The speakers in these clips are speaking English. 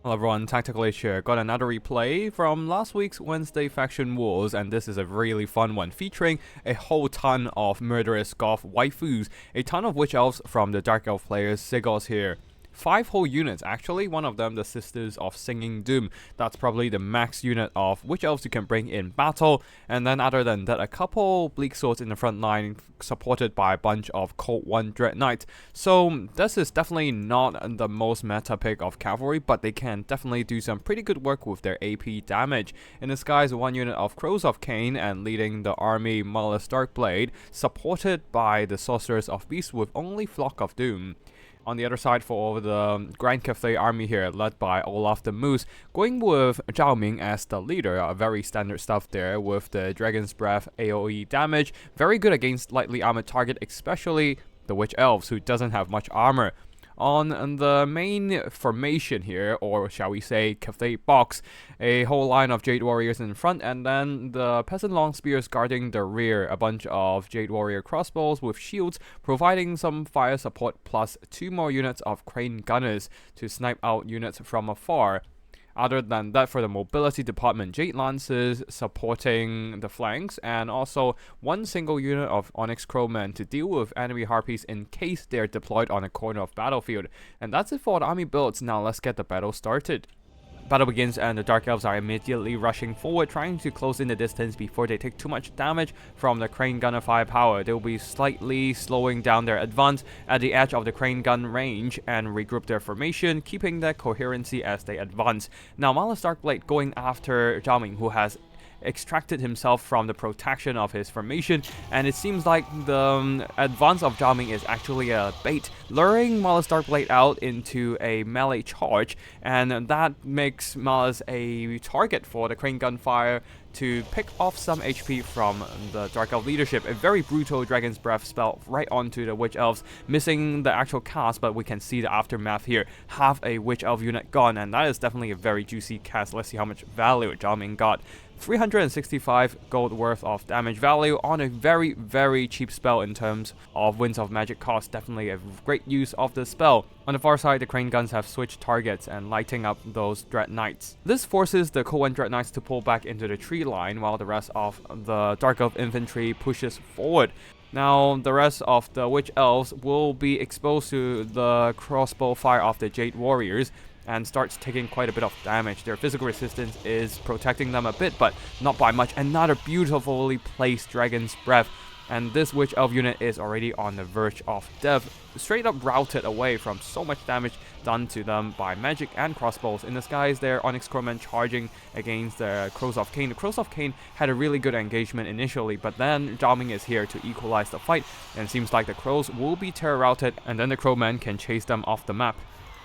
Hello everyone, Tactical H here. Got another replay from last week's Wednesday Faction Wars, and this is a really fun one, featuring a whole ton of murderous Goth waifus, a ton of Witch Elves from the Dark Elf players, Sigos here. 5 whole units actually, one of them the Sisters of Singing Doom. That's probably the max unit of Witch Elves you can bring in battle, and then other than that, a couple Bleak Swords in the front line supported by a bunch of Cold 1 Dread Knights. So this is definitely not the most meta pick of cavalry, but they can definitely do some pretty good work with their AP damage. In the skies, 1 unit of Crows of Cain, and leading the army Malus Darkblade, supported by the Sorcerers of Beast with only Flock of Doom. On the other side for the Grand Cathay army here, led by Olaf the Moose, going with Zhao Ming as the leader. Very standard stuff there with the Dragon's Breath AoE damage. Very good against lightly armored target, especially the Witch Elves, who doesn't have much armor. On the main formation here, or shall we say Cathay box, a whole line of Jade Warriors in front, and then the Peasant Long Spears guarding the rear, a bunch of Jade Warrior crossbows with shields, providing some fire support, plus 2 more units of Crane Gunners to snipe out units from afar. Other than that, for the mobility department, Jade Lancers supporting the flanks, and also 1 single unit of Onyx Crowmen to deal with enemy harpies in case they're deployed on a corner of battlefield. And that's it for the army builds. Now let's get the battle started. Battle begins and the Dark Elves are immediately rushing forward, trying to close in the distance before they take too much damage from the Crane Gunner firepower. They'll be slightly slowing down their advance at the edge of the Crane Gun range and regroup their formation, keeping their coherency as they advance. Now Malus Darkblade going after Zhao Ming, who has extracted himself from the protection of his formation, and it seems like the advance of Zhao Ming is actually a bait, luring Malus Darkblade out into a melee charge, and that makes Malus a target for the Crane Gunfire to pick off some HP from the Dark Elf leadership. A very brutal Dragon's Breath spell right onto the Witch Elves, missing the actual cast, but we can see the aftermath here. Half a Witch Elf unit gone, and that is definitely a very juicy cast. Let's see how much value Zhao Ming got. 365 gold worth of damage value on a very, very cheap spell in terms of Winds of Magic cost. Definitely a great use of the spell. On the far side, the Crane Guns have switched targets and lighting up those Dread Knights. This forces the Cold 1 Dread Knights to pull back into the tree line, while the rest of the Dark Elf infantry pushes forward. Now, the rest of the Witch Elves will be exposed to the crossbow fire of the Jade Warriors and starts taking quite a bit of damage. Their physical resistance is protecting them a bit, but not by much. Another beautifully placed Dragon's Breath, and this Witch Elf unit is already on the verge of death, straight up routed away from so much damage done to them by magic and crossbows. In the skies there, Onyx Crowmen charging against the Crows of Cain. The Crows of Cain had a really good engagement initially, but then Zhao Ming is here to equalize the fight, and it seems like the Crows will be terror routed, and then the Crowmen can chase them off the map.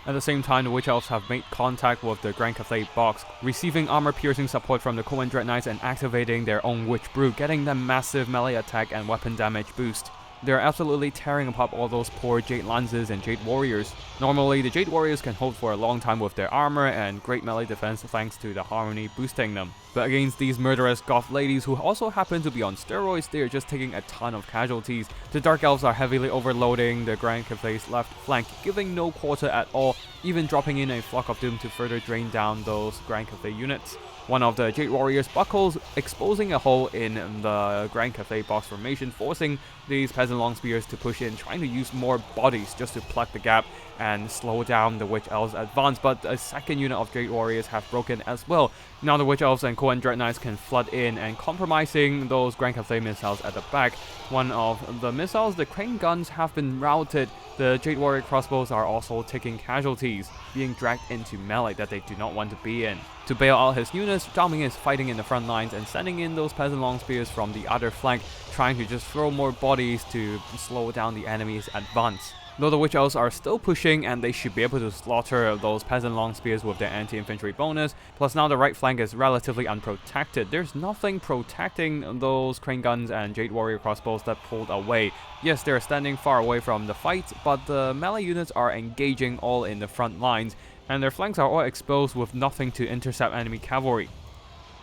At the same time, the Witch Elves have made contact with the Grand Cathay box, receiving armor-piercing support from the Cold 1 Dread Knights and activating their own Witch Brew, getting them massive melee attack and weapon damage boost. They're absolutely tearing apart all those poor Jade Lances and Jade Warriors. Normally, the Jade Warriors can hold for a long time with their armor and great melee defense thanks to the Harmony boosting them. But against these murderous Goth ladies who also happen to be on steroids, they're just taking a ton of casualties. The Dark Elves are heavily overloading the Grand Cathay's left flank, giving no quarter at all, even dropping in a Flock of Doom to further drain down those Grand Cathay units. One of the Jade Warriors buckles, exposing a hole in the Grand Cathay box formation, forcing these Peasant Long Spears to push in, trying to use more bodies just to plug the gap and slow down the Witch Elves' advance, but a second unit of Jade Warriors have broken as well. Now the Witch Elves and Cold 1 Dread Knights can flood in and compromising those Grand Cathay missiles at the back. One of the missiles, the Crane Guns, have been routed. The Jade Warrior crossbows are also taking casualties, being dragged into melee that they do not want to be in. To bail out his units, Zhao Ming is fighting in the front lines and sending in those Peasant Long Spears from the other flank, trying to just throw more bodies to slow down the enemy's advance. Though the Witch Elves are still pushing, and they should be able to slaughter those Peasant Long Spears with their anti-infantry bonus, plus now the right flank is relatively unprotected. There's nothing protecting those Crane Guns and Jade Warrior crossbows that pulled away. Yes, they're standing far away from the fight, but the melee units are engaging all in the front lines, and their flanks are all exposed with nothing to intercept enemy cavalry.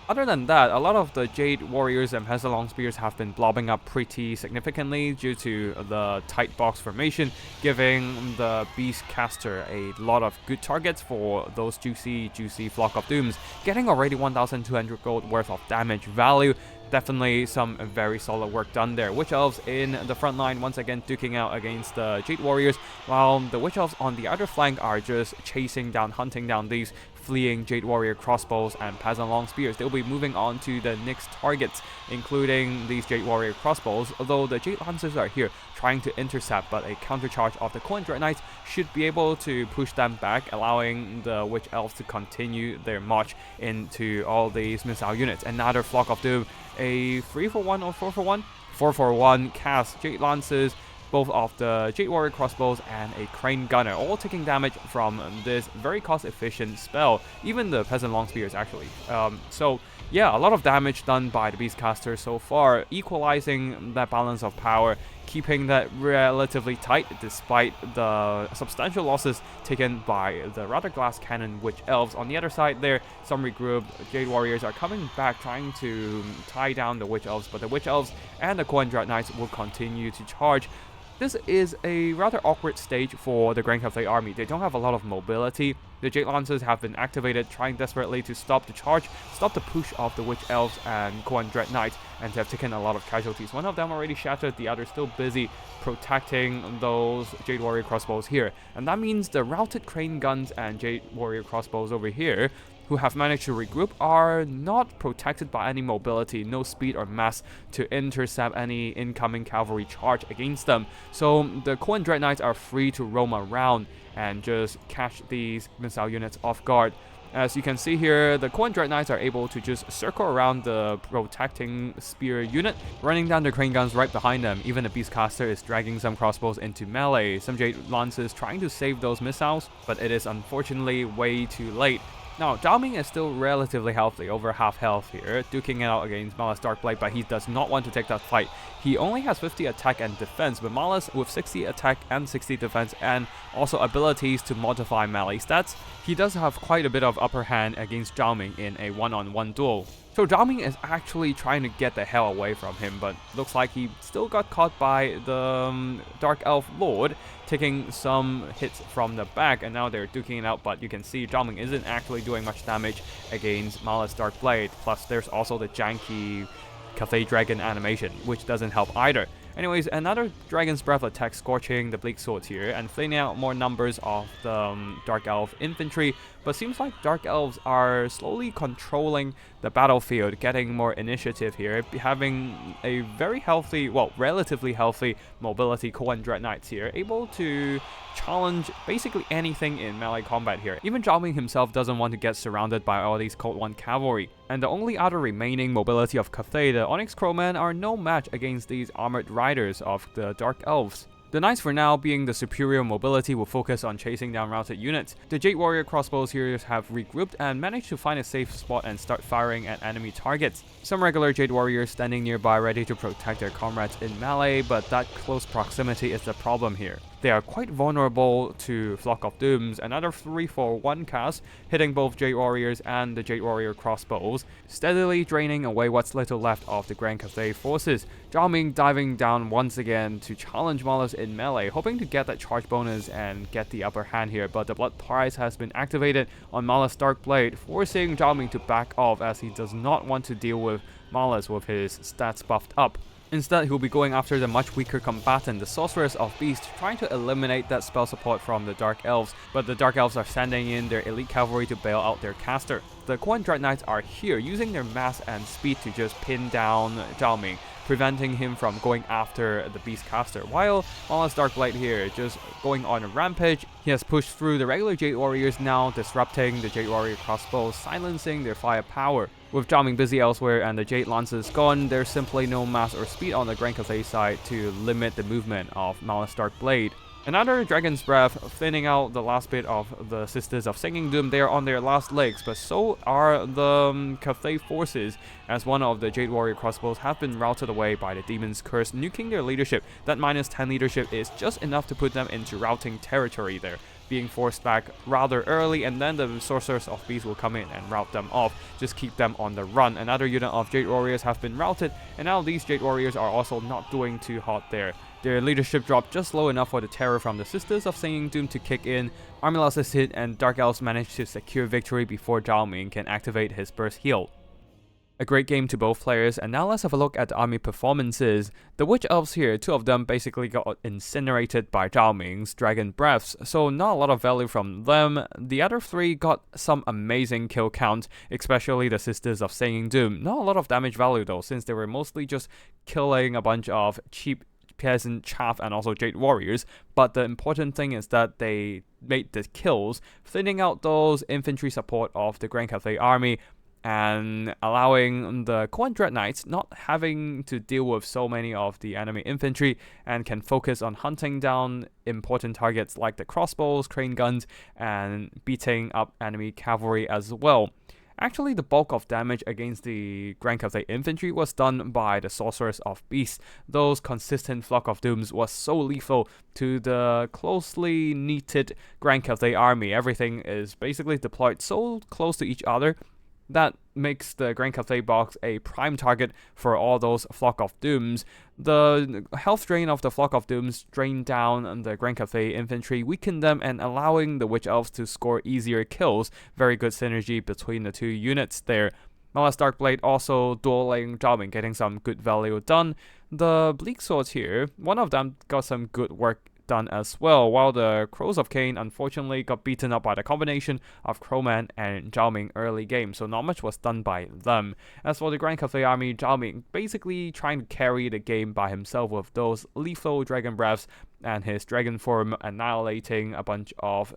Other than that, a lot of the Jade Warriors and Peasant Long Spears have been blobbing up pretty significantly due to the tight box formation, giving the Beast Caster a lot of good targets for those juicy Flock of Dooms, getting already 1,200 gold worth of damage value. Definitely some very solid work done there. Witch Elves in the front line once again duking out against the Jade Warriors, while the Witch Elves on the other flank are just chasing down, hunting down these fleeing Jade Warrior crossbows and Peasant Long Spears. They'll be moving on to the next targets, including these Jade Warrior crossbows, although the Jade Lancers are here trying to intercept, but a countercharge of the Coin Dread Knights should be able to push them back, allowing the Witch Elves to continue their march into all these missile units. Another Flock of Doom, a 3-for-1 or 4-for-1? 4-for-1 cast Jade Lancers, both of the Jade Warrior crossbows and a Crane Gunner, all taking damage from this very cost-efficient spell. Even the Peasant Long Spears, actually. So yeah, a lot of damage done by the Beastcaster so far, equalizing that balance of power, keeping that relatively tight despite the substantial losses taken by the rather glass cannon Witch Elves. On the other side there, some regrouped Jade Warriors are coming back trying to tie down the Witch Elves, but the Witch Elves and the Coin Dread Knights will continue to charge. This is a rather awkward stage for the Grand Cathay army. They don't have a lot of mobility. The Jade Lancers have been activated, trying desperately to stop the charge, stop the push of the Witch Elves and Coin Dread Knights, and they have taken a lot of casualties. One of them already shattered, the other still busy protecting those Jade Warrior crossbows here. And that means the routed Crane Guns and Jade Warrior crossbows over here, who have managed to regroup, are not protected by any mobility, no speed or mass to intercept any incoming cavalry charge against them. So the Coin Dread Knights are free to roam around and just catch these missile units off guard. As you can see here, the Coin Dread Knights are able to just circle around the protecting spear unit, running down the Crane Guns right behind them. Even the Beastcaster is dragging some crossbows into melee. Some Jade Lancers trying to save those missiles, but it is unfortunately way too late. Now, Zhao Ming is still relatively healthy, over half health here, duking it out against Malus Darkblade, but he does not want to take that fight. He only has 50 attack and defense, but Malus with 60 attack and 60 defense and also abilities to modify melee stats, he does have quite a bit of upper hand against Zhao Ming in a one-on-one duel. So Zhao Ming is actually trying to get the hell away from him, but looks like he still got caught by the Dark Elf Lord, taking some hits from the back, and now they're duking it out, but you can see Zhao Ming isn't actually doing much damage against Malus Darkblade. Plus there's also the janky Cathay Dragon animation, which doesn't help either. Anyways, another Dragon's Breath attack scorching the Bleak Swords here and flaming out more numbers of the Dark Elf infantry, but seems like Dark Elves are slowly controlling the battlefield, getting more initiative here, having a very healthy, well, relatively healthy mobility Coin Dread Knights here, able to challenge basically anything in melee combat here. Even Zhao Ming himself doesn't want to get surrounded by all these Code 1 cavalry. And the only other remaining mobility of Cathay, the Onyx Crowmen, are no match against these armored riders of the Dark Elves. The Knights for now, being the superior mobility, will focus on chasing down routed units. The Jade Warrior crossbows here have regrouped and managed to find a safe spot and start firing at enemy targets. Some regular Jade Warriors standing nearby ready to protect their comrades in melee, but that close proximity is the problem here. They are quite vulnerable to Flock of Dooms, another 3-for-1 cast, hitting both Jade Warriors and the Jade Warrior crossbows, steadily draining away what's little left of the Grand Cathay forces. Zhao Ming diving down once again to challenge Malus in melee, hoping to get that charge bonus and get the upper hand here, but the Blood Prize has been activated on Malus Darkblade, forcing Zhao Ming to back off as he does not want to deal with Malus with his stats buffed up. Instead, he'll be going after the much weaker combatant, the Sorceress of Beast, trying to eliminate that spell support from the Dark Elves, but the Dark Elves are sending in their elite cavalry to bail out their caster. The Coin Dread Knights are here, using their mass and speed to just pin down Zhao Ming, preventing him from going after the Beastcaster, while Malus Darkblade here just going on a rampage. He has pushed through the regular Jade Warriors now, disrupting the Jade Warrior crossbows, silencing their firepower. With Zhao Ming busy elsewhere and the Jade Lancers gone, there's simply no mass or speed on the Grand Cathay side to limit the movement of Malus Darkblade. Another Dragon's Breath, thinning out the last bit of the Sisters of Singing Doom. They are on their last legs, but so are the Cathay forces, as one of the Jade Warrior crossbows have been routed away by the Demon's Curse, nuking their leadership. That -10 leadership is just enough to put them into routing territory there. being forced back rather early, and then the Sorcerers of Beast will come in and rout them off, just keep them on the run. Another unit of Jade Warriors have been routed, and now these Jade Warriors are also not doing too hot there. Their leadership dropped just low enough for the terror from the Sisters of Singing Doom to kick in. Army losses hit, and Dark Elves managed to secure victory before Zhao Ming can activate his burst heal. A great game to both players, and now let's have a look at the army performances. The Witch Elves here, 2 of them basically got incinerated by Zhao Ming's Dragon Breaths, so not a lot of value from them. The other 3 got some amazing kill count, especially the Sisters of Singing Doom. Not a lot of damage value though, since they were mostly just killing a bunch of cheap peasant chaff and also Jade Warriors, but the important thing is that they made the kills, thinning out those infantry support of the Grand Cathay army, and allowing the Quan Dread Knights not having to deal with so many of the enemy infantry, and can focus on hunting down important targets like the crossbows, crane guns, and beating up enemy cavalry as well. Actually, the bulk of damage against the Grand Cathay infantry was done by the Sorcerers of Beast. Those consistent Flock of Dooms was so lethal to the closely knitted Grand Cathay army. Everything is basically deployed so close to each other that makes the Grand Cathay box a prime target for all those Flock of Dooms. The health drain of the Flock of Dooms drained down the Grand Cathay infantry, weakened them, and allowing the Witch Elves to score easier kills. Very good synergy between the 2 units there. Mala's Darkblade also dueling Zhao Ming, getting some good value done. The Bleak Swords here, one of them got some good work done as well, while the Crows of Cain unfortunately got beaten up by the combination of Crowman and Zhao Ming early game, so not much was done by them. As for the Grand Cathay army, Zhao Ming basically trying to carry the game by himself with those lethal Dragon Breaths and his Dragon Form annihilating a bunch of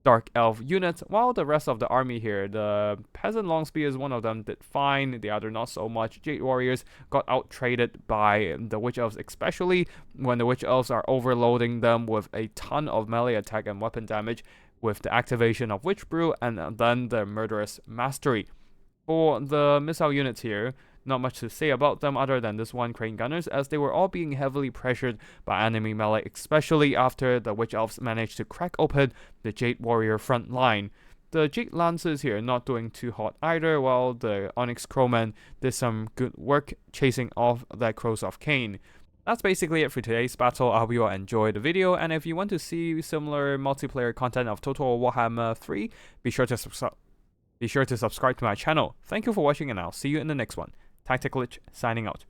Dark Elf units, while the rest of the army here, the Peasant Longspears, one of them did fine, the other not so much. Jade Warriors got out-traded by the Witch Elves, especially when the Witch Elves are overloading them with a ton of melee attack and weapon damage with the activation of Witch Brew and then the Murderous Mastery. For the missile units here, not much to say about them other than this one Crane Gunners, as they were all being heavily pressured by enemy melee, especially after the Witch Elves managed to crack open the Jade Warrior front line. The Jade Lancers here not doing too hot either, while the Onyx Crowman did some good work chasing off the Crows of Cain. That's basically it for today's battle. I hope you all enjoyed the video, and if you want to see similar multiplayer content of Total Warhammer 3, be sure to subscribe to my channel. Thank you for watching, and I'll see you in the next one. Tacticlich signing out.